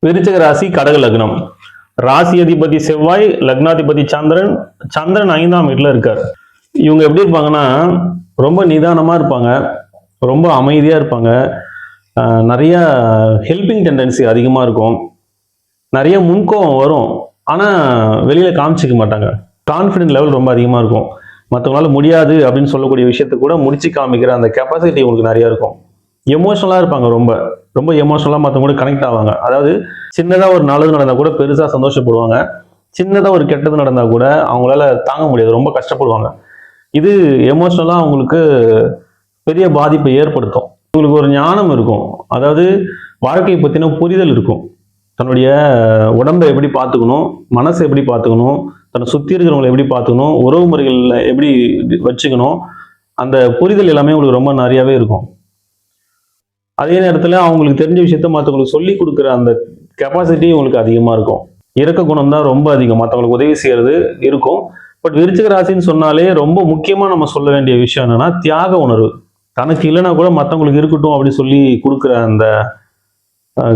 விருச்சிக ராசி, கடக லக்னம். ராசி அதிபதி செவ்வாய், லக்னாதிபதி சந்திரன். சந்திரன் 5ஆம் வீட்டில் இருக்கார். இவங்க எப்படி இருப்பாங்கன்னா, ரொம்ப நிதானமா இருப்பாங்க, ரொம்ப அமைதியா இருப்பாங்க, நிறைய ஹெல்பிங் டெண்டன்சி அதிகமா இருக்கும், நிறைய முன்கோவம் வரும். ஆனா வெளியில காமிச்சிக்க மாட்டாங்க. கான்ஃபிடென்ட் லெவல் ரொம்ப அதிகமா இருக்கும். மற்றவங்களால முடியாது அப்படின்னு சொல்லக்கூடிய விஷயத்தை கூட முடிச்சு காமிக்கிற அந்த கெப்பாசிட்டி உங்களுக்கு நிறைய இருக்கும். எமோஷனலா இருப்பாங்க, ரொம்ப ரொம்ப எமோஷனலா மற்றவங்க கூட கனெக்ட் ஆவாங்க. அதாவது சின்னதா ஒரு நல்லது நடந்தா கூட பெருசா சந்தோஷப்படுவாங்க, சின்னதா ஒரு கெட்டது நடந்தா கூட அவங்களால தாங்க முடியாது, ரொம்ப கஷ்டப்படுவாங்க. இது எமோஷனலா அவங்களுக்கு பெரிய பாதிப்பை ஏற்படுத்தும். உங்களுக்கு ஒரு ஞானம் இருக்கும், அதாவது வாழ்க்கையை பத்தின புரிதல் இருக்கும். தன்னுடைய உடம்பை எப்படி பார்த்துக்கணும், மனசை எப்படி பார்த்துக்கணும், தன்னை சுற்றி இருக்கிறவங்களை எப்படி பார்த்துக்கணும், உறவு முறைகளில் எப்படி வச்சுக்கணும், அந்த புரிதல் எல்லாமே உங்களுக்கு ரொம்ப நிறையாவே இருக்கும். அதே நேரத்தில் அவங்களுக்கு தெரிஞ்ச விஷயத்த மற்றவங்களுக்கு சொல்லி கொடுக்குற அந்த கெப்பாசிட்டி உங்களுக்கு அதிகமாக இருக்கும். இரக்க குணம் தான் ரொம்ப அதிகம், மற்றவங்களுக்கு உதவி செய்யறது இருக்கும். பட் விருச்சிக ராசின்னு சொன்னாலே ரொம்ப முக்கியமாக நம்ம சொல்ல வேண்டிய விஷயம் என்னன்னா, தியாக உணர்வு. தனக்கு இல்லைன்னா கூட மற்றவங்களுக்கு இருக்கட்டும் அப்படின்னு சொல்லி கொடுக்குற அந்த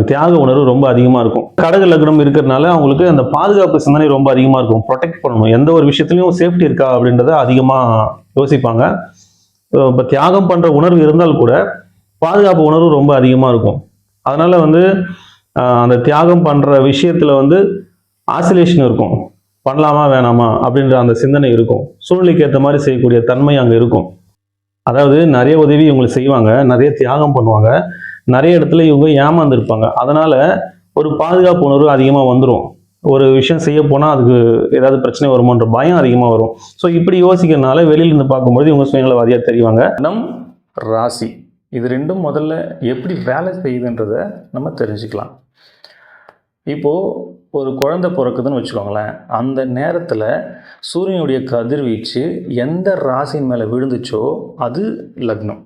தியாக உணர்வு ரொம்ப அதிகமாக இருக்கும். கடக லக்னம் இருக்கிறதுனால அவங்களுக்கு அந்த பாதுகாப்பு சிந்தனை ரொம்ப அதிகமாக இருக்கும். ப்ரொடெக்ட் பண்ணணும், எந்த ஒரு விஷயத்துலையும் சேஃப்டி இருக்கா அப்படின்றத அதிகமாக யோசிப்பாங்க. இப்போ தியாகம் பண்ணுற உணர்வு இருந்தால் கூட பாதுகாப்பு உணர்வு ரொம்ப அதிகமாக இருக்கும். அதனால அந்த தியாகம் பண்ணுற விஷயத்துல ஆசிலேஷன் இருக்கும். பண்ணலாமா வேணாமா அப்படின்ற அந்த சிந்தனை இருக்கும். சூழ்நிலைக்கு ஏற்ற மாதிரி செய்யக்கூடிய தன்மை அங்கே இருக்கும். அதாவது நிறைய உதவி இவங்களை செய்வாங்க, நிறைய தியாகம் பண்ணுவாங்க, நிறைய இடத்துல இவங்க ஏமாந்துருப்பாங்க. அதனால ஒரு பாதுகாப்பு உணர்வு அதிகமாக வந்துடும். ஒரு விஷயம் செய்ய போனால் அதுக்கு ஏதாவது பிரச்சனை வருமோன்ற பயம் அதிகமாக வரும். ஸோ இப்படி யோசிக்கிறதுனால வெளியிலிருந்து பார்க்கும்போது இவங்க சுயநலவாதியாக தெரிவாங்க. நம் ராசி இது ரெண்டும் முதல்ல எப்படி வேலை செய்யுதுன்றதை நம்ம தெரிஞ்சுக்கலாம். இப்போது ஒரு குழந்தை பிறக்குதுன்னு வச்சுக்கோங்களேன், அந்த நேரத்தில் சூரியனுடைய கதிர்வீச்சு எந்த ராசியின் மேலே விழுந்துச்சோ அது லக்னம்.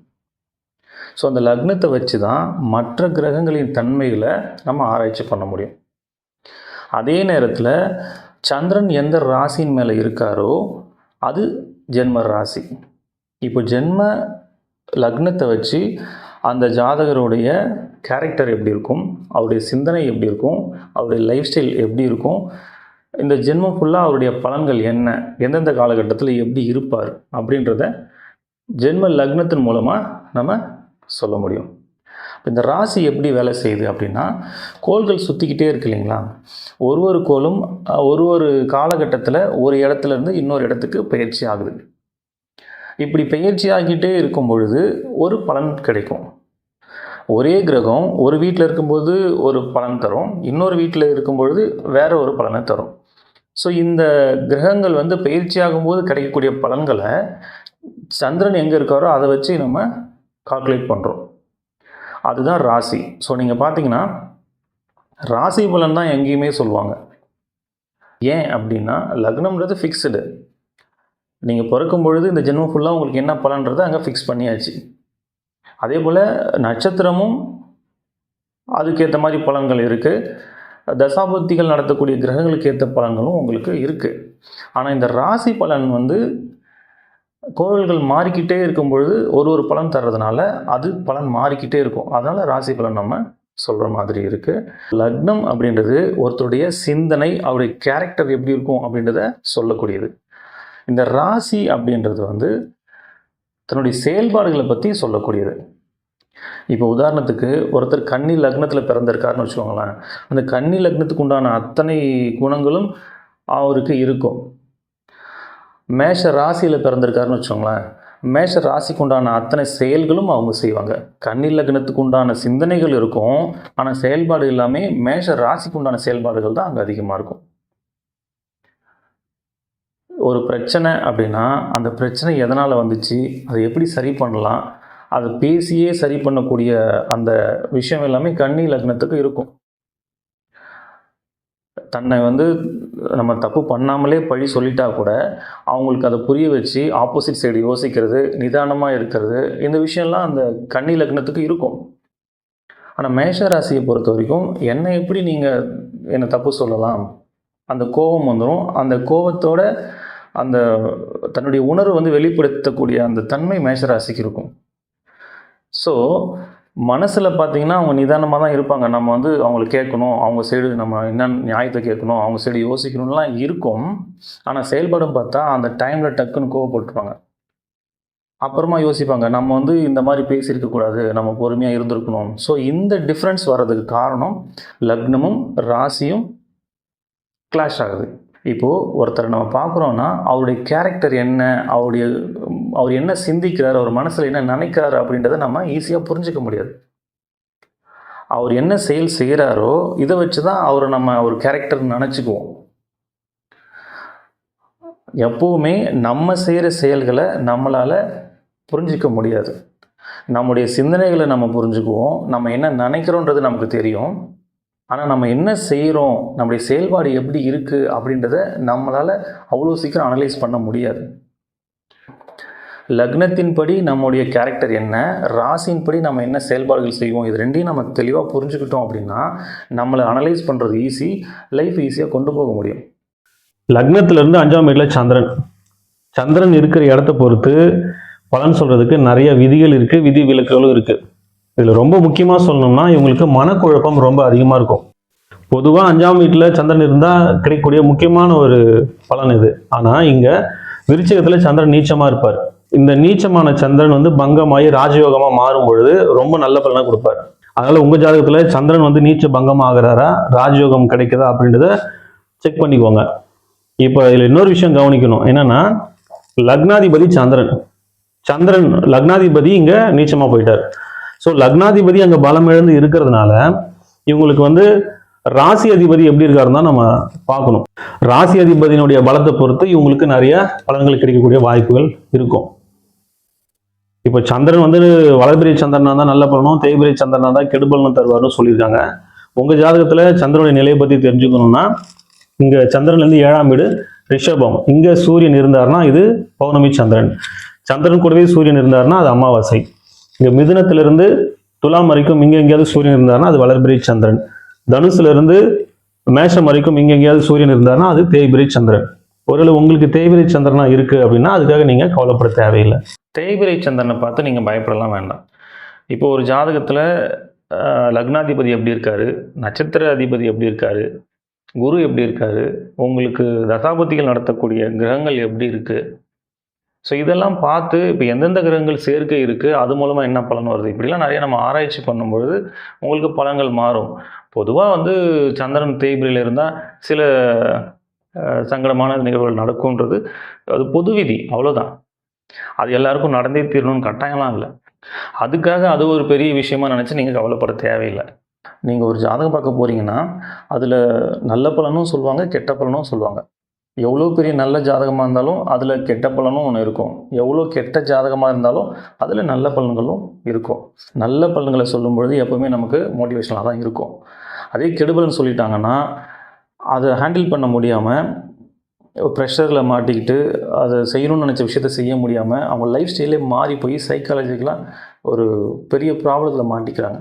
ஸோ அந்த லக்னத்தை வச்சு தான் மற்ற கிரகங்களின் தன்மைகளை நம்ம ஆராய்ச்சி பண்ண முடியும். அதே நேரத்தில் சந்திரன் எந்த ராசியின் மேலே இருக்காரோ அது ஜென்ம ராசி. இப்போ ஜென்ம லக்னத்தை வச்சு அந்த ஜாதகருடைய கேரக்டர் எப்படி இருக்கும், அவருடைய சிந்தனை எப்படி இருக்கும், அவருடைய லைஃப் ஸ்டைல் எப்படி இருக்கும், இந்த ஜென்மம் ஃபுல்லாக அவருடைய பலன்கள் என்ன, எந்தெந்த காலகட்டத்தில் எப்படி இருப்பார் அப்படின்றத ஜென்ம லக்னத்தின் மூலமாக நம்ம சொல்ல முடியும். இந்த ராசி எப்படி வேலை செய்யுது அப்படின்னா, கோள்கள் சுற்றிக்கிட்டே இருக்கு இல்லைங்களா, ஒரு கோளும் ஒரு காலகட்டத்தில் ஒரு இடத்துலேருந்து இன்னொரு இடத்துக்கு பயிற்சி ஆகுது. இப்படி பயிற்சி ஆகிட்டே இருக்கும் பொழுது ஒரு பலன் கிடைக்கும். ஒரே கிரகம் ஒரு வீட்டில் இருக்கும்போது ஒரு பலன் தரும், இன்னொரு வீட்டில் இருக்கும்பொழுது வேற ஒரு பலனை தரும். ஸோ இந்த கிரகங்கள் பயிற்சி ஆகும்போது கிடைக்கக்கூடிய பலன்களை சந்திரன் எங்கே இருக்காரோ அதை வச்சு நம்ம கால்குலேட் பண்ணுறோம். அதுதான் ராசி. ஸோ நீங்கள் பார்த்தீங்கன்னா ராசி பலன் தான் எங்கேயுமே சொல்லுவாங்க. ஏன் அப்படின்னா லக்னம்ன்றது ஃபிக்ஸ்டு. நீங்கள் பிறக்கும் பொழுது இந்த ஜென்மம் ஃபுல்லாக உங்களுக்கு என்ன பலன்றதை அங்கே ஃபிக்ஸ் பண்ணியாச்சு. அதே போல் நட்சத்திரமும் அதுக்கேற்ற மாதிரி பலன்கள் இருக்குது. தசாபுத்திகள் நடத்தக்கூடிய கிரகங்களுக்கு ஏற்ற பலன்களும் உங்களுக்கு இருக்குது. ஆனால் இந்த ராசி பலன் கோள்கள் மாறிக்கிட்டே இருக்கும் பொழுது ஒரு பலன் தர்றதுனால அது பலன் மாறிக்கிட்டே இருக்கும். அதனால் ராசி பலன் நம்ம சொல்கிற மாதிரி இருக்குது. லக்னம் அப்படின்றது ஒருத்தருடைய சிந்தனை, அவருடைய கேரக்டர் எப்படி இருக்கும் அப்படின்றத சொல்லக்கூடியது. இந்த ராசி அப்படின்றது தன்னுடைய செயல்பாடுகளை பற்றி சொல்லக்கூடியது. இப்போ உதாரணத்துக்கு ஒருத்தர் கன்னி லக்னத்தில் பிறந்திருக்காருன்னு வச்சுக்கோங்களேன், அந்த கன்னி லக்னத்துக்கு உண்டான அத்தனை குணங்களும் அவருக்கு இருக்கும். மேஷ ராசியில் பிறந்திருக்காருன்னு வச்சுக்கோங்களேன், மேஷ ராசிக்கு உண்டான அத்தனை செயல்களும் அவங்க செய்வாங்க. கன்னி லக்னத்துக்கு உண்டான சிந்தனைகள் இருக்கும், ஆனால் செயல்பாடு எல்லாமே மேஷ ராசிக்கு உண்டான செயல்பாடுகள் தான் அங்கே அதிகமாக இருக்கும். ஒரு பிரச்சனை அப்படின்னா அந்த பிரச்சனை எதனால் வந்துச்சு, அதை எப்படி சரி பண்ணலாம், அதை பேசியே சரி பண்ணக்கூடிய அந்த விஷயம் எல்லாமே கன்னி லக்னத்துக்கு இருக்கும். தன்னை நம்ம தப்பு பண்ணாமலே பழி சொல்லிட்டா கூட அவங்களுக்கு அதை புரிய வச்சு ஆப்போசிட் சைடு யோசிக்கிறது, நிதானமாக இருக்கிறது, இந்த விஷயம்லாம் அந்த கன்னி லக்னத்துக்கு இருக்கும். ஆனால் மேஷ ராசியை பொறுத்த வரைக்கும் என்னை எப்படி நீங்கள் என்னை தப்பு சொல்லலாம், அந்த கோபம் வந்துடும். அந்த கோபத்தோட அந்த தன்னுடைய உணர்வு வெளிப்படுத்தக்கூடிய அந்த தன்மை மேஷராசிக்கு இருக்கும். ஸோ மனசில் பார்த்தீங்கன்னா அவங்க நிதானமாக தான் இருப்பாங்க. நம்ம வந்து அவங்கள கேட்கணும், அவங்க சைடு நம்ம என்ன நியாயத்தை கேட்கணும், அவங்க சைடு யோசிக்கணும்லாம் இருக்கும். ஆனால் செயல்படும் பார்த்தா அந்த டைமில் டக்குன்னு கோவப்பட்டுருவாங்க. அப்புறமா யோசிப்பாங்க, நம்ம வந்து இந்த மாதிரி பேசியிருக்கக்கூடாது, நம்ம பொறுமையாக இருந்திருக்கணும். ஸோ இந்த டிஃப்ரென்ஸ் வர்றதுக்கு காரணம் லக்னமும் ராசியும் கிளாஷ் ஆகுது. இப்போது ஒருத்தரை நம்ம பார்க்குறோன்னா அவருடைய கேரக்டர் என்ன, அவர் என்ன சிந்திக்கிறார், அவர் மனசில் என்ன நினைக்கிறாரு அப்படின்றத நம்ம ஈஸியாக புரிஞ்சிக்க முடியாது. அவர் என்ன செயல் செய்கிறாரோ இதை வச்சு தான் அவரை நம்ம ஒரு கேரக்டர் நினச்சிக்குவோம். எப்போவுமே நம்ம செய்கிற செயல்களை நம்மளால் புரிஞ்சிக்க முடியாது. நம்முடைய சிந்தனைகளை நம்ம புரிஞ்சுக்குவோம், நம்ம என்ன நினைக்கிறோன்றது நமக்கு தெரியும். ஆனால் நம்ம என்ன செய்கிறோம், நம்முடைய செயல்பாடு எப்படி இருக்குது அப்படின்றத நம்மளால் அவ்வளோ சீக்கிரம் அனலைஸ் பண்ண முடியாது. லக்னத்தின்படி நம்முடைய கேரக்டர் என்ன, ராசியின்படி நம்ம என்ன செயல்பாடுகள் செய்வோம், இது ரெண்டையும் நம்ம தெளிவாக புரிஞ்சுக்கிட்டோம் அப்படின்னா நம்மளை அனலைஸ் பண்ணுறது ஈஸி, லைஃப் ஈஸியாக கொண்டு போக முடியும். லக்னத்திலிருந்து 5ஆம் வீட்டில் சந்திரன் இருக்கிற இடத்த பொறுத்து பலன் சொல்றதுக்கு நிறைய விதிகள் இருக்கு, விதி விலக்குகளும் இருக்கு. இதுல ரொம்ப முக்கியமா சொல்லணும்னா இவங்களுக்கு மனக்குழப்பம் ரொம்ப அதிகமா இருக்கும். பொதுவா 5ஆம் வீட்டுல சந்திரன் இருந்தா கிடைக்கக்கூடிய முக்கியமான ஒரு பலன் இது. ஆனா இங்க விருச்சிகத்துல சந்திரன் நீச்சமா இருப்பார். இந்த நீச்சமான சந்திரன் வந்து பங்கமாகி ராஜயோகமா மாறும் பொழுது ரொம்ப நல்ல பலனை கொடுப்பார். அதனால உங்க ஜாதகத்துல சந்திரன் வந்து நீச்ச பங்கம் ஆகிறாரா, ராஜயோகம் கிடைக்குதா அப்படின்றத செக் பண்ணிக்கோங்க. இப்போ இதுல இன்னொரு விஷயம் கவனிக்கணும், என்னன்னா லக்னாதிபதி சந்திரன் லக்னாதிபதி இங்க நீச்சமா போயிட்டார். ஸோ லக்னாதிபதி அங்க பலம் இழந்து இருக்கிறதுனால இவங்களுக்கு வந்து ராசி அதிபதி எப்படி இருக்காருன்னு தான் நம்ம பார்க்கணும். ராசி அதிபதியினுடைய பலத்தை பொறுத்து இவங்களுக்கு நிறைய பலன்கள் கிடைக்கக்கூடிய வாய்ப்புகள் இருக்கும். இப்போ சந்திரன் வந்து வளர்பிறை சந்திரனா தான் நல்ல பலனும், தேய்பிறை சந்திரனா தான் கெடுபலனும் தருவார்னு சொல்லியிருக்காங்க. உங்க ஜாதகத்துல சந்திரனுடைய நிலையை பத்தி தெரிஞ்சுக்கணும்னா இங்க சந்திரன்ல இருந்து 7ஆம் வீடு ரிஷபம், இங்க சூரியன் இருந்தார்னா இது பௌர்ணமி சந்திரன் கூடவே சூரியன் இருந்தார்னா அது அமாவாசை. இங்க மிதுனத்திலிருந்து துலாம் வரைக்கும் இங்க எங்கேயாவது சூரியன் இருந்தார்னா அது வளர்பிறை சந்திரன். தனுசுல இருந்து மேஷம் வரைக்கும் இங்க எங்கேயாவது சூரியன் இருந்தார்னா அது தேய்பிறை சந்திரன். ஒருவேளை உங்களுக்கு தேய்பிறை சந்திரனா இருக்கு அப்படின்னா அதுக்காக நீங்க கவலைப்பட தேவையில்லை. தேய்பிறை சந்திரனை பார்த்து நீங்கள் பயப்படலாம் வேண்டாம். இப்போ ஒரு ஜாதகத்தில் லக்னாதிபதி எப்படி இருக்காரு, நட்சத்திர அதிபதி எப்படி இருக்காரு, குரு எப்படி இருக்காரு, உங்களுக்கு தசாபதிகள் நடத்தக்கூடிய கிரகங்கள் எப்படி இருக்குது, ஸோ இதெல்லாம் பார்த்து இப்போ எந்தெந்த கிரகங்கள் சேர்க்கை இருக்குது, அது மூலமாக என்ன பலன் வருது, இப்படிலாம் நிறைய நம்ம ஆராய்ச்சி பண்ணும்பொழுது உங்களுக்கு பலன்கள் மாறும். பொதுவாக வந்து சந்திரன் தேய்பிரையில் இருந்தால் சில சங்கடமான நிகழ்வுகள் நடக்கும்ன்றது அது பொது விதி, அவ்வளோதான். அது எல்லாருக்கும் நடந்தே தீரணும்னு கட்டாயம்லாம் இல்லை. அதுக்காக அது ஒரு பெரிய விஷயமா நினச்சி நீங்கள் கவலைப்பட தேவையில்லை. நீங்கள் ஒரு ஜாதகம் பார்க்க போகிறீங்கன்னா அதில் நல்ல பலனும் சொல்லுவாங்க, கெட்ட பலனும் சொல்லுவாங்க. எவ்வளோ பெரிய நல்ல ஜாதகமாக இருந்தாலும் அதில் கெட்ட பலனும் ஒன்று இருக்கும், எவ்வளோ கெட்ட ஜாதகமாக இருந்தாலும் அதில் நல்ல பலன்களும் இருக்கும். நல்ல பலன்களை சொல்லும்பொழுது எப்போவுமே நமக்கு மோட்டிவேஷனாக தான் இருக்கும். அதே கெடுபலன் சொல்லிட்டாங்கன்னா அதை ஹேண்டில் பண்ண முடியாமல் ப்ரெஷரில் மாட்டிக்கிட்டு அதை செய்யணும்னு நினச்ச விஷயத்த செய்ய முடியாமல் அவங்க லைஃப் ஸ்டைலே மாறி போய் சைக்காலஜிக்கலாக ஒரு பெரிய ப்ராப்ளத்தில் மாட்டிக்கிறாங்க.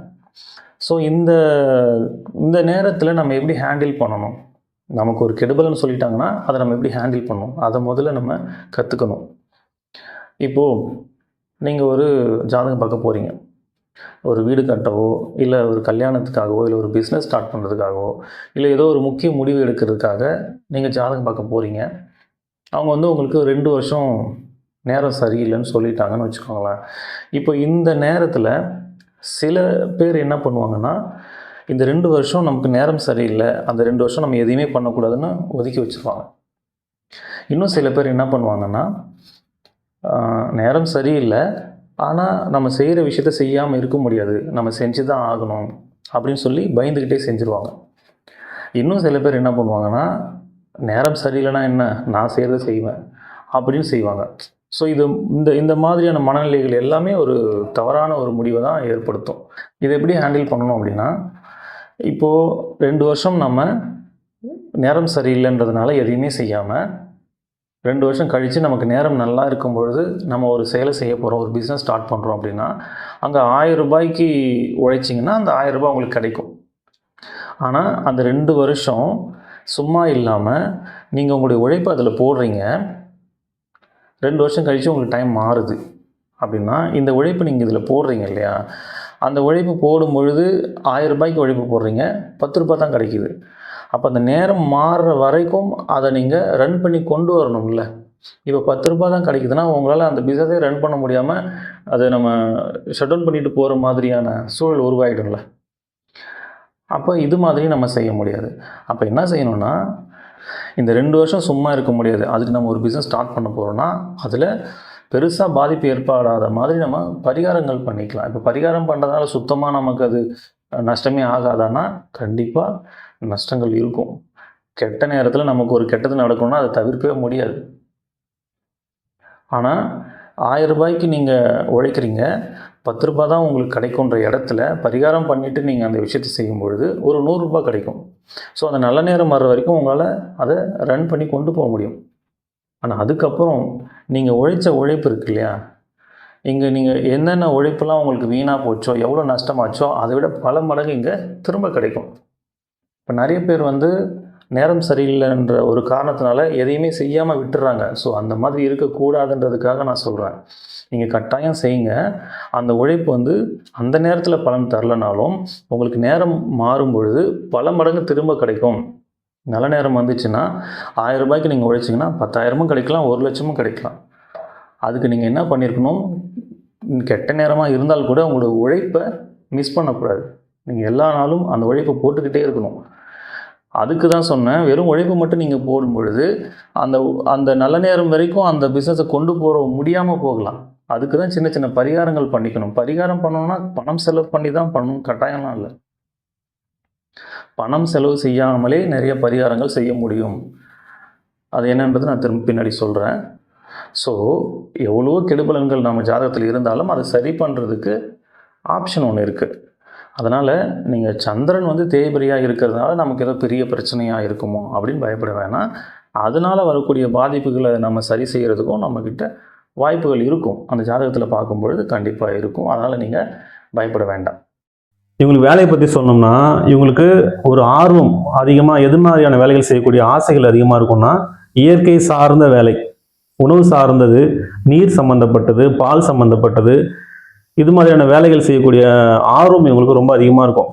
ஸோ இந்த நேரத்தில் நம்ம எப்படி ஹேண்டில் பண்ணணும், நமக்கு ஒரு கெடுபலன்னு சொல்லிட்டாங்கன்னா அதை நம்ம எப்படி ஹேண்டில் பண்ணணும், அதை முதல்ல நம்ம கற்றுக்கணும். இப்போது நீங்கள் ஒரு ஜாதகம் பார்க்க போகிறீங்க, ஒரு வீடு கட்டவோ இல்லை ஒரு கல்யாணத்துக்காகவோ இல்லை ஒரு பிஸ்னஸ் ஸ்டார்ட் பண்ணுறதுக்காகவோ இல்லை ஏதோ ஒரு முக்கிய முடிவு எடுக்கிறதுக்காக நீங்கள் ஜாதகம் பார்க்க போகிறீங்க. அவங்க வந்து உங்களுக்கு 2 வருஷம் நேரம் சரியில்லைன்னு சொல்லிட்டாங்கன்னு வச்சுக்கோங்களேன். இப்போ இந்த நேரத்தில் சில பேர் என்ன பண்ணுவாங்கன்னா, இந்த 2 வருஷம் நமக்கு நேரம் சரியில்லை, அந்த 2 வருஷம் நம்ம எதையுமே பண்ணக்கூடாதுன்னு ஒதுக்கி வச்சுருவாங்க. இன்னும் சில பேர் என்ன பண்ணுவாங்கன்னா, நேரம் சரியில்லை ஆனால் நம்ம செய்கிற விஷயத்த செய்யாமல் இருக்க முடியாது, நம்ம செஞ்சு தான் ஆகணும் அப்படின்னு சொல்லி பயந்துக்கிட்டே செஞ்சுருவாங்க. இன்னும் சில பேர் என்ன பண்ணுவாங்கன்னா, நேரம் சரியில்லைன்னா என்ன, நான் செய்கிறத செய்வேன் அப்படின்னு செய்வாங்க. ஸோ இந்த மாதிரியான மனநிலைகள் எல்லாமே ஒரு தவறான ஒரு முடிவை தான் ஏற்படுத்தும். இதை எப்படி ஹேண்டில் பண்ணணும் அப்படின்னா, இப்போது 2 வருஷம் நம்ம நேரம் சரியில்லைன்றதுனால எதையுமே செய்யாமல் 2 வருஷம் கழித்து நமக்கு நேரம் நல்லா இருக்கும் பொழுது நம்ம ஒரு செயலை செய்ய போகிறோம், ஒரு பிஸ்னஸ் ஸ்டார்ட் பண்ணுறோம் அப்படின்னா அங்கே 1000 ரூபாய்க்கு உழைச்சிங்கன்னா அந்த 1000 ரூபாய் உங்களுக்கு கிடைக்கும். ஆனால் அந்த 2 வருஷம் சும்மா இல்லாமல் நீங்கள் உங்களுடைய உழைப்பை அதில் போடுறீங்க, 2 வருஷம் கழித்து உங்களுக்கு டைம் மாறுது அப்படின்னா இந்த உழைப்பு நீங்கள் இதில் போடுறீங்க இல்லையா, அந்த உழைப்பு போடும் பொழுது 1000 ரூபாய்க்கு உழைப்பு போடுறீங்க, 10 ரூபாய் தான் கிடைக்குது. அப்போ அந்த நேரம் மாறுற வரைக்கும் அதை நீங்கள் ரன் பண்ணி கொண்டு வரணும்ல. இப்போ 10 ரூபாய் தான் கிடைக்குதுன்னா உங்களால் அந்த பிஸ்னஸே ரன் பண்ண முடியாமல் அதை நம்ம ஷட் டவுன் பண்ணிட்டு போகிற மாதிரியான சூழல் உருவாகிடும்ல. அப்போ இது மாதிரி நம்ம செய்ய முடியாது. அப்போ என்ன செய்யணும்னா, இந்த 2 வருஷம் சும்மா இருக்க முடியாது. அதுக்கு நம்ம ஒரு பிஸ்னஸ் ஸ்டார்ட் பண்ண போகிறோம்னா அதில் பெருசாக பாதிப்பு ஏற்படாத மாதிரி நம்ம பரிகாரங்கள் பண்ணிக்கலாம். இப்போ பரிகாரம் பண்ணுறதுனால சுத்தமாக நமக்கு அது நஷ்டமே ஆகாதான்னா கண்டிப்பாக நஷ்டங்கள் இருக்கும். கெட்ட நேரத்தில் நமக்கு ஒரு கெட்டது நடக்கணும்னா அதை தவிர்க்கவே முடியாது. ஆனால் 1000 ரூபாய்க்கு நீங்கள் உழைக்கிறீங்க, 10 ரூபாய் தான் உங்களுக்கு கிடைக்குன்ற இடத்துல பரிகாரம் பண்ணிவிட்டு நீங்கள் அந்த விஷயத்தை செய்யும் பொழுது ஒரு 100 ரூபாய் கிடைக்கும். ஸோ அந்த நல்ல நேரம் வர்ற வரைக்கும் உங்களால் அதை ரன் பண்ணி கொண்டு போக முடியும். ஆனால் அதுக்கப்புறம் நீங்கள் உழைச்ச உழைப்பு இருக்கு இல்லையா, இங்கே நீங்கள் என்னென்ன உழைப்பெல்லாம் உங்களுக்கு வீணாக போச்சோ, எவ்வளோ நஷ்டமாச்சோ அதை விட பல மடங்கு இங்கே திரும்ப கிடைக்கும். இப்போ நிறைய பேர் நேரம் சரியில்லைன்ற ஒரு காரணத்தினால எதையுமே செய்யாமல் விட்டுறாங்க. ஸோ அந்த மாதிரி இருக்கக்கூடாதுன்றதுக்காக நான் சொல்கிறேன், நீங்கள் கட்டாயம் செய்யுங்க. அந்த உழைப்பு அந்த நேரத்தில் பலன் தரலனாலும் உங்களுக்கு நேரம் மாறும் பொழுது பல மடங்கு திரும்ப கிடைக்கும். நல்ல நேரம் வந்துச்சுன்னா 1000 ரூபாய்க்கு நீங்கள் உழைச்சிங்கன்னா 10,000 கிடைக்கலாம், 1 லட்சமும் கிடைக்கலாம். அதுக்கு நீங்கள் என்ன பண்ணியிருக்கணும், கெட்ட நேரமாக இருந்தால் கூட உங்களோட உழைப்பை மிஸ் பண்ணக்கூடாது. நீங்கள் எல்லா நாளும் அந்த உழைப்பை போட்டுக்கிட்டே இருக்கணும். அதுக்கு தான் சொன்னேன், வெறும் உழைப்பு மட்டும் நீங்கள் போடும் பொழுது அந்த நல்ல நேரம் வரைக்கும் அந்த பிஸ்னஸை கொண்டு போக முடியாமல் போகலாம். அதுக்கு தான் சின்ன சின்ன பரிகாரங்கள் பண்ணிக்கணும். பரிகாரம் பண்ணணும்னா பணம் செலவு பண்ணி தான் பண்ணணும், கட்டாயம்லாம் இல்லை. பணம் செலவு செய்யாமலே நிறைய பரிகாரங்கள் செய்ய முடியும். அது என்னன்றது நான் திரும்ப பின்னாடி சொல்கிறேன். ஸோ எவ்வளோ கெடுபலன்கள் நம்ம ஜாதகத்தில் இருந்தாலும் அதை சரி பண்ணுறதுக்கு ஆப்ஷன் ஒன்று இருக்குது. அதனால் நீங்கள் சந்திரன் தேய்பிரியாக இருக்கிறதுனால நமக்கு ஏதோ பெரிய பிரச்சனையாக இருக்குமோ அப்படின்னு பயப்பட வேணாம். அதனால் வரக்கூடிய பாதிப்புகளை நம்ம சரி செய்கிறதுக்கும் நம்மக்கிட்ட வாய்ப்புகள் இருக்கும். அந்த ஜாதகத்தில் பார்க்கும்பொழுது கண்டிப்பாக இருக்கும். அதனால் நீங்கள் பயப்பட வேண்டாம். இவங்களுக்கு வேலையை பற்றி சொன்னோம்னா, இவங்களுக்கு ஒரு ஆர்வம் அதிகமாக, எது மாதிரியான வேலைகள் செய்யக்கூடிய ஆசைகள் அதிகமாக இருக்கும்னா, இயற்கை சார்ந்த வேலை, உணவு சார்ந்தது, நீர் சம்மந்தப்பட்டது, பால் சம்மந்தப்பட்டது, இது மாதிரியான வேலைகள் செய்யக்கூடிய ஆர்வம் இவங்களுக்கு ரொம்ப அதிகமாக இருக்கும்.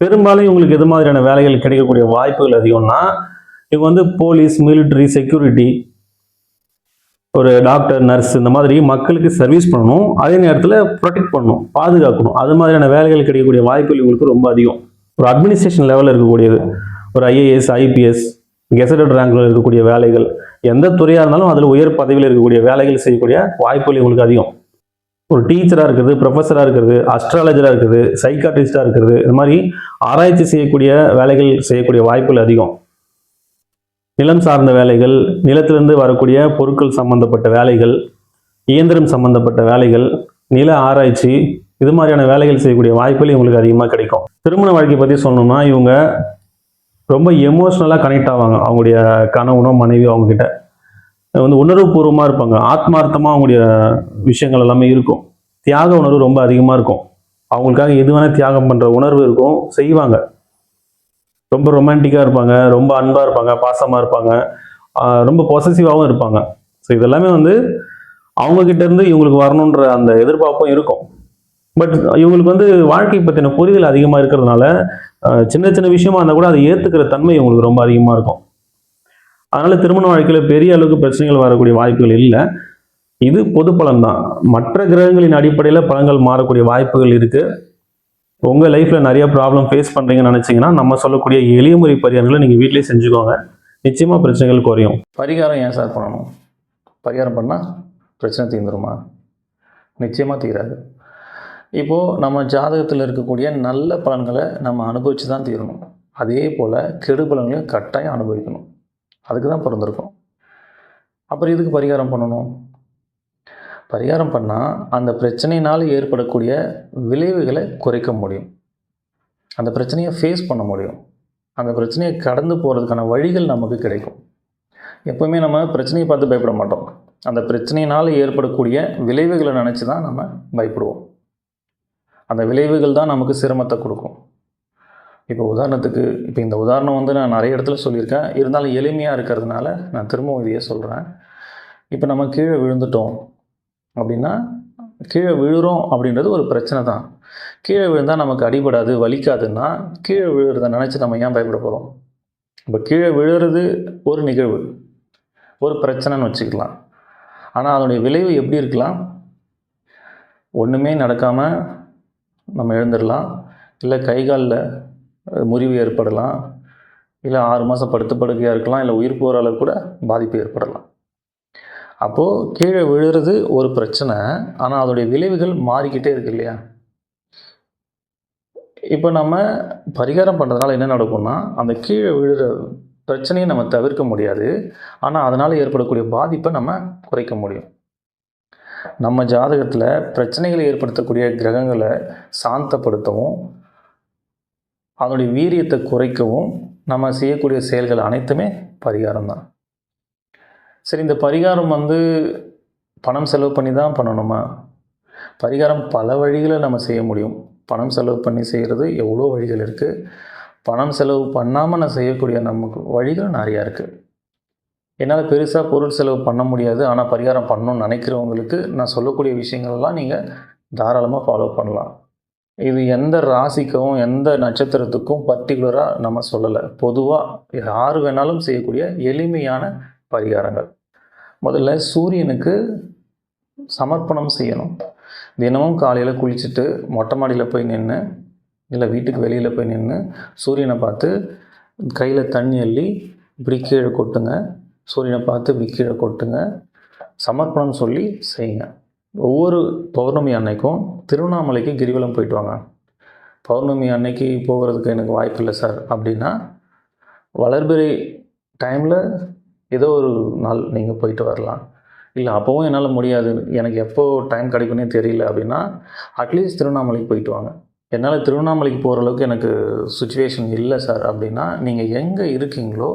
பெரும்பாலும் இவங்களுக்கு எது மாதிரியான வேலைகள் கிடைக்கக்கூடிய வாய்ப்புகள் அதிகம்னா, இவங்க போலீஸ், மிலிட்ரி, செக்யூரிட்டி, ஒரு டாக்டர், நர்ஸ், இந்த மாதிரி மக்களுக்கு சர்வீஸ் பண்ணணும், அதே நேரத்தில் ப்ரொடெக்ட் பண்ணணும், பாதுகாக்கணும். அது மாதிரியான வேலைகள் கிடைக்கக்கூடிய வாய்ப்புகள் இவங்களுக்கு ரொம்ப அதிகம். ஒரு அட்மினிஸ்ட்ரேஷன் லெவலில் இருக்கக்கூடியது, ஒரு IAS, IPS, கெசட்டட் ரேங்கில் இருக்கக்கூடிய வேலைகள், எந்த துறையாக இருந்தாலும் அதில் உயர் பதவியில் இருக்கக்கூடிய வேலைகள் செய்யக்கூடிய வாய்ப்புகள் இவங்களுக்கு அதிகம். ஒரு டீச்சராக இருக்கிறது, ப்ரொஃபஸராக இருக்கிறது, அஸ்ட்ராலஜராக இருக்கிறது, சைக்காட்ரிஸ்டாக இருக்கிறது, இது மாதிரி ஆராய்ச்சி செய்யக்கூடிய வேலைகள் செய்யக்கூடிய வாய்ப்புகள் அதிகம். நிலம் சார்ந்த வேலைகள், நிலத்திலிருந்து வரக்கூடிய பொருட்கள் சம்பந்தப்பட்ட வேலைகள், இயந்திரம் சம்பந்தப்பட்ட வேலைகள், நில ஆராய்ச்சி, இது மாதிரியான வேலைகள் செய்யக்கூடிய வாய்ப்புகள் இவங்களுக்கு அதிகமாக கிடைக்கும். திருமண வாழ்க்கை பற்றி சொன்னோம்னா, இவங்க ரொம்ப எமோஷ்னலாக கனெக்ட் ஆவாங்க. அவங்களுடைய கணவனோ மனைவியோ அவங்கக்கிட்ட உணர்வுபூர்வமாக இருப்பாங்க. ஆத்மார்த்தமாக அவங்களுடைய விஷயங்கள் எல்லாமே இருக்கும். தியாக உணர்வு ரொம்ப அதிகமாக இருக்கும். அவங்களுக்காக எது வேணால் தியாகம் பண்ணுற உணர்வு இருக்கும், செய்வாங்க. ரொம்ப ரொமான்டிக்காக இருப்பாங்க, ரொம்ப அன்பாக இருப்பாங்க, பாசமாக இருப்பாங்க, ரொம்ப பொசசிவாகவும் இருப்பாங்க. ஸோ இதெல்லாமே அவங்கக்கிட்ட இருந்து இவங்களுக்கு வரணுன்ற அந்த எதிர்பார்ப்பும் இருக்கும். பட் இவங்களுக்கு வாழ்க்கை பற்றின புரிதல் அதிகமாக இருக்கிறதுனால சின்ன சின்ன விஷயமா இருந்தால் கூட அதை ஏற்றுக்கிற தன்மை இவங்களுக்கு ரொம்ப அதிகமாக இருக்கும். அதனால் திருமண வாழ்க்கையில் பெரிய அளவுக்கு பிரச்சனைகள் வரக்கூடிய வாய்ப்புகள் இல்லை. இது பொது பலன் தான். மற்ற கிரகங்களின் அடிப்படையில் பலன்கள் மாறக்கூடிய வாய்ப்புகள் இருக்குது. உங்கள் லைஃப்பில் நிறைய ப்ராப்ளம் ஃபேஸ் பண்ணுறீங்கன்னு நினச்சிங்கன்னா நம்ம சொல்லக்கூடிய எளிய முறை பரிகாரங்களை நீங்கள் வீட்டிலே செஞ்சுக்கோங்க. நிச்சயமாக பிரச்சனைகள் குறையும். பரிகாரம் ஏன் சார் பண்ணணும்? பரிகாரம் பண்ணால் பிரச்சனை தீர்ந்துருமா? நிச்சயமாக தீராது. இப்போது நம்ம ஜாதகத்தில் இருக்கக்கூடிய நல்ல பலன்களை நம்ம அனுபவித்து தான் தீரணும். அதே போல் கெடு பலன்களையும் கட்டாயம் அனுபவிக்கணும். அதுக்கு தான் பிறந்திருக்கோம். அப்புறம் இதுக்கு பரிகாரம் பண்ணணும். பரிகாரம் பண்ணால் அந்த பிரச்சனையினால் ஏற்படக்கூடிய விளைவுகளை குறைக்க முடியும். அந்த பிரச்சனையை ஃபேஸ் பண்ண முடியும். அந்த பிரச்சனையை கடந்து போகிறதுக்கான வழிகள் நமக்கு கிடைக்கும். எப்போவுமே நம்ம பிரச்சனையை பார்த்து பயப்பட மாட்டோம். அந்த பிரச்சனையினால் ஏற்படக்கூடிய விளைவுகளை நினச்சி தான் நம்ம பயப்படுவோம். அந்த விளைவுகள் தான் நமக்கு சிரமத்தை கொடுக்கும். இப்போ உதாரணத்துக்கு, இப்போ இந்த உதாரணம் நான் நிறைய இடத்துல சொல்லியிருக்கேன், இருந்தாலும் எளிமையாக இருக்கிறதுனால நான் திரும்பவும் இதையே சொல்கிறேன். இப்போ நம்ம கீழே விழுந்துட்டோம் அப்படின்னா, கீழே விழுறோம் அப்படின்றது ஒரு பிரச்சனை தான். கீழே விழுந்தால் நமக்கு அடிபடாது வலிக்காதுன்னா கீழே விழுறத நினச்சி நம்ம ஏன் பயப்பட போகிறோம்? இப்போ கீழே விழுறது ஒரு நிகழ்வு, ஒரு பிரச்சனைன்னு வச்சுக்கலாம். ஆனால் அதனுடைய விளைவு எப்படி இருக்கலாம்? ஒன்றுமே நடக்காமல் நம்ம எழுந்துடலாம், இல்லை கை காலில் முறிவு ஏற்படலாம், இல்லை 6 மாதம் படுத்த படுக்கையாக இருக்கலாம், இல்லை உயிர் போகிற அளவு கூட பாதிப்பு ஏற்படலாம். அப்போது கீழே விழுறது ஒரு பிரச்சனை, ஆனால் அதோடைய விளைவுகள் மாறிக்கிட்டே இருக்கு இல்லையா? இப்போ நம்ம பரிகாரம் பண்ணுறதுனால என்ன நடக்கும்னா, அந்த கீழே விழுற பிரச்சனையை நம்ம தவிர்க்க முடியாது, ஆனால் அதனால் ஏற்படக்கூடிய பாதிப்பை நம்ம குறைக்க முடியும். நம்ம ஜாதகத்தில் பிரச்சனைகளை ஏற்படுத்தக்கூடிய கிரகங்களை சாந்தப்படுத்தவும், அதனுடைய வீரியத்தை குறைக்கவும் நம்ம செய்யக்கூடிய செயல்கள் அனைத்துமே பரிகாரம் தான். சரி, இந்த பரிகாரம் பணம் செலவு பண்ணி தான் பண்ணணுமா? பரிகாரம் பல வழிகளை நம்ம செய்ய முடியும். பணம் செலவு பண்ணி செய்கிறது எவ்வளோ வழிகள் இருக்குது. பணம் செலவு பண்ணாமல் நான் செய்யக்கூடிய நமக்கு வழிகள் நிறையா இருக்குது. என்னால் பெருசாக பொருள் செலவு பண்ண முடியாது, ஆனால் பரிகாரம் பண்ணணும்னு நினைக்கிறவங்களுக்கு நான் சொல்லக்கூடிய விஷயங்கள்லாம் நீங்கள் தாராளமாக ஃபாலோ பண்ணலாம். இது எந்த ராசிக்கும் எந்த நட்சத்திரத்துக்கும் பர்டிகுலராக நம்ம சொல்லலை. பொதுவாக யார் வேணாலும் செய்யக்கூடிய எளிமையான பரிகாரங்கள். முதல்ல சூரியனுக்கு சமர்ப்பணம் செய்யணும். தினமும் காலையில் குளிச்சுட்டு மொட்டை மாடியில் போய் நின்று, இல்லை வீட்டுக்கு வெளியில் போய் நின்று சூரியனை பார்த்து கையில் தண்ணி அள்ளி இப்படி கீழே கொட்டுங்க. சூரியனை பார்த்து இப்படி கீழே கொட்டுங்க. சமர்ப்பணம் சொல்லி செய்யுங்க. ஒவ்வொரு பௌர்ணமி அன்னைக்கும் திருவண்ணாமலைக்கு கிரிவலம் போயிட்டு வாங்க. பௌர்ணமி அன்னைக்கு போகிறதுக்கு எனக்கு வாய்ப்பு இல்லை சார் அப்படின்னா, வளர்பிறை டைமில் ஏதோ ஒரு நாள் நீங்கள் போயிட்டு வரலாம். இல்லை அப்போவும் என்னால் முடியாது, எனக்கு எப்போ டைம் கிடைக்குன்னே தெரியல அப்படின்னா, அட்லீஸ்ட் திருவண்ணாமலைக்கு போயிட்டு வாங்க. என்னால் திருவண்ணாமலைக்கு போகிற அளவுக்கு எனக்கு சுச்சுவேஷன் இல்லை சார் அப்படின்னா, நீங்கள் எங்கே இருக்கீங்களோ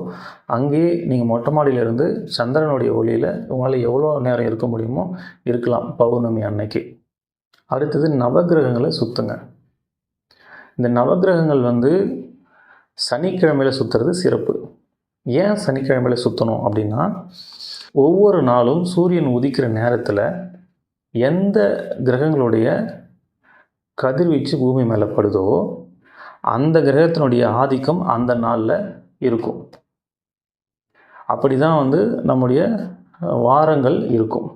அங்கேயே நீங்கள் மொட்டை மாடியிலேருந்து சந்திரனுடைய ஒளியில் உங்களால் எவ்வளோ நேரம் இருக்க முடியுமோ இருக்கலாம் பௌர்ணமி அன்னைக்கு. அடுத்தது நவகிரகங்களை சுற்றுங்க. இந்த நவகிரகங்கள் சனிக்கிழமையில் சுற்றுறது சிறப்பு. ஏன் சனிக்கிழமையில் சுற்றணும் அப்படின்னா, ஒவ்வொரு நாளும் சூரியன் உதிக்கிற நேரத்தில் எந்த கிரகங்களுடைய கதிர்வீச்சு பூமி மேலே படுதோ அந்த கிரகத்தினுடைய ஆதிக்கம் அந்த நாளில் இருக்கும். அப்படி தான் நம்முடைய வாரங்கள் இருக்கும்.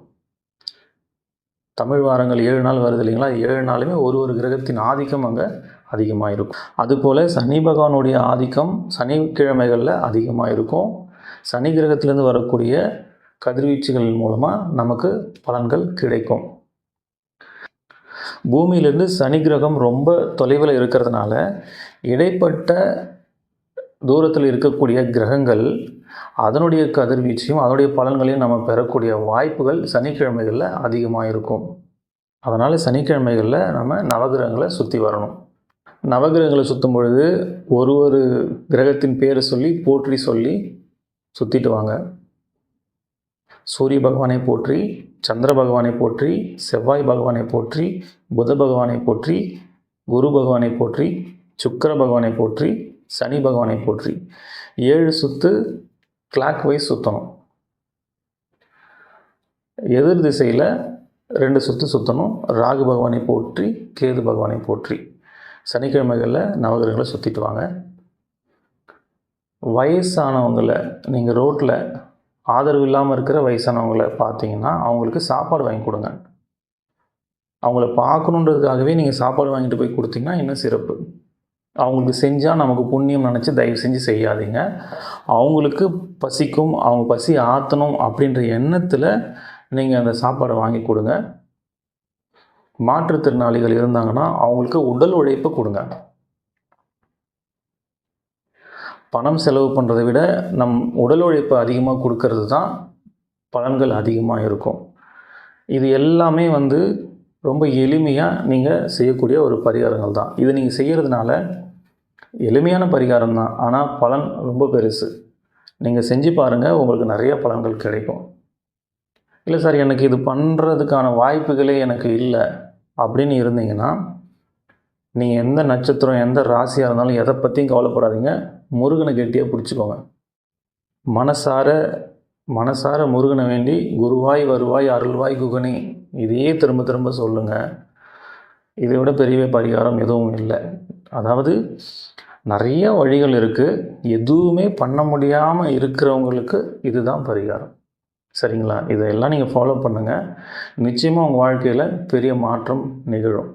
தமிழ் வாரங்கள் 7 நாள் வருது இல்லைங்களா? 7 நாளுமே ஒரு கிரகத்தின் ஆதிக்கம் அங்கே அதிகமாக இருக்கும். அதுபோல் சனி பகவானுடைய ஆதிக்கம் சனிக்கிழமைகளில் அதிகமாக இருக்கும். சனி கிரகத்திலேருந்து வரக்கூடிய கதிர்வீச்சுகள் மூலமாக நமக்கு பலன்கள் கிடைக்கும். பூமியிலிருந்து சனி கிரகம் ரொம்ப தொலைவில் இருக்கிறதுனால இடைப்பட்ட தூரத்தில் இருக்கக்கூடிய கிரகங்கள் அதனுடைய கதிர்வீச்சையும் அதனுடைய பலன்களையும் நம்ம பெறக்கூடிய வாய்ப்புகள் சனிக்கிழமைகளில் அதிகமாக இருக்கும். அதனால் சனிக்கிழமைகளில் நம்ம நவகிரகங்களை சுற்றி வரணும். நவகிரகங்களை சுற்றும் பொழுது ஒரு கிரகத்தின் பேரை சொல்லி போற்றி சொல்லி சுற்றிட்டு வாங்க. சூரிய பகவானை போற்றி, சந்திர பகவானை போற்றி, செவ்வாய் பகவானை போற்றி, புத பகவானை போற்றி, குரு பகவானை போற்றி, சுக்கிர பகவானை போற்றி, சனி பகவானை போற்றி 7 சுற்று கிளாக் வைஸ் சுற்றணும். எதிர் திசையில் 2 சுற்று சுற்றணும். ராகு பகவானை போற்றி, கேது பகவானை போற்றி. சனிக்கிழமைகளில் நவகிரகங்களை சுற்றிட்டு வாங்க. வயசானவங்களை நீங்கள் ரோட்டில் ஆதரவு இல்லாமல் இருக்கிற வயசானவங்களை பார்த்தீங்கன்னா அவங்களுக்கு சாப்பாடு வாங்கி கொடுங்க. அவங்கள பார்க்கணுன்றதுக்காகவே நீங்கள் சாப்பாடு வாங்கிட்டு போய் கொடுத்தீங்கன்னா இன்னும் சிறப்பு. அவங்களுக்கு செஞ்சால் நமக்கு புண்ணியம் நினச்சி தயவு செஞ்சு செய்யாதீங்க. அவங்களுக்கு பசிக்கும், அவங்க பசி ஆற்றணும் அப்படின்ற எண்ணத்தில் நீங்கள் அந்த சாப்பாடை வாங்கி கொடுங்க. மாற்றுத்திறனாளிகள் இருந்தாங்கன்னா அவங்களுக்கு உடல் உழைப்பை கொடுங்க. பணம் செலவு பண்ணுறதை விட நம் உடல் உழைப்பை அதிகமாக கொடுக்கறது தான் பலன்கள் அதிகமாக இருக்கும். இது எல்லாமே ரொம்ப எளிமையாக நீங்கள் செய்யக்கூடிய ஒரு பரிகாரங்கள் தான். இது நீங்கள் செய்கிறதுனால எளிமையான பரிகாரம் தான், ஆனால் பலன் ரொம்ப பெருசு. நீங்கள் செஞ்சு பாருங்கள், உங்களுக்கு நிறைய பலன்கள் கிடைக்கும். இல்லை சார் எனக்கு இது பண்ணுறதுக்கான வாய்ப்புகளே எனக்கு இல்லை அப்படின்னு இருந்தீங்கன்னா, நீங்கள் எந்த நட்சத்திரம் எந்த ராசியாக இருந்தாலும் எதை பற்றியும் கவலைப்படாதீங்க. முருகனை கெட்டியாக பிடிச்சிக்கோங்க. மனசார முருகனை வேண்டி குருவாய் வருவாய் அருள்வாய் குகனே இதையே திரும்ப திரும்ப சொல்லுங்கள். இதை விட பெரிய பரிகாரம் எதுவும் இல்லை. அதாவது நிறைய வழிகள் இருக்குது. எதுவுமே பண்ண முடியாமல் இருக்கிறவங்களுக்கு இதுதான் பரிகாரம். சரிங்களா? இதையெல்லாம் நீங்கள் ஃபாலோ பண்ணுங்கள். நிச்சயமாக உங்கள் வாழ்க்கையில் பெரிய மாற்றம் நிகழும்.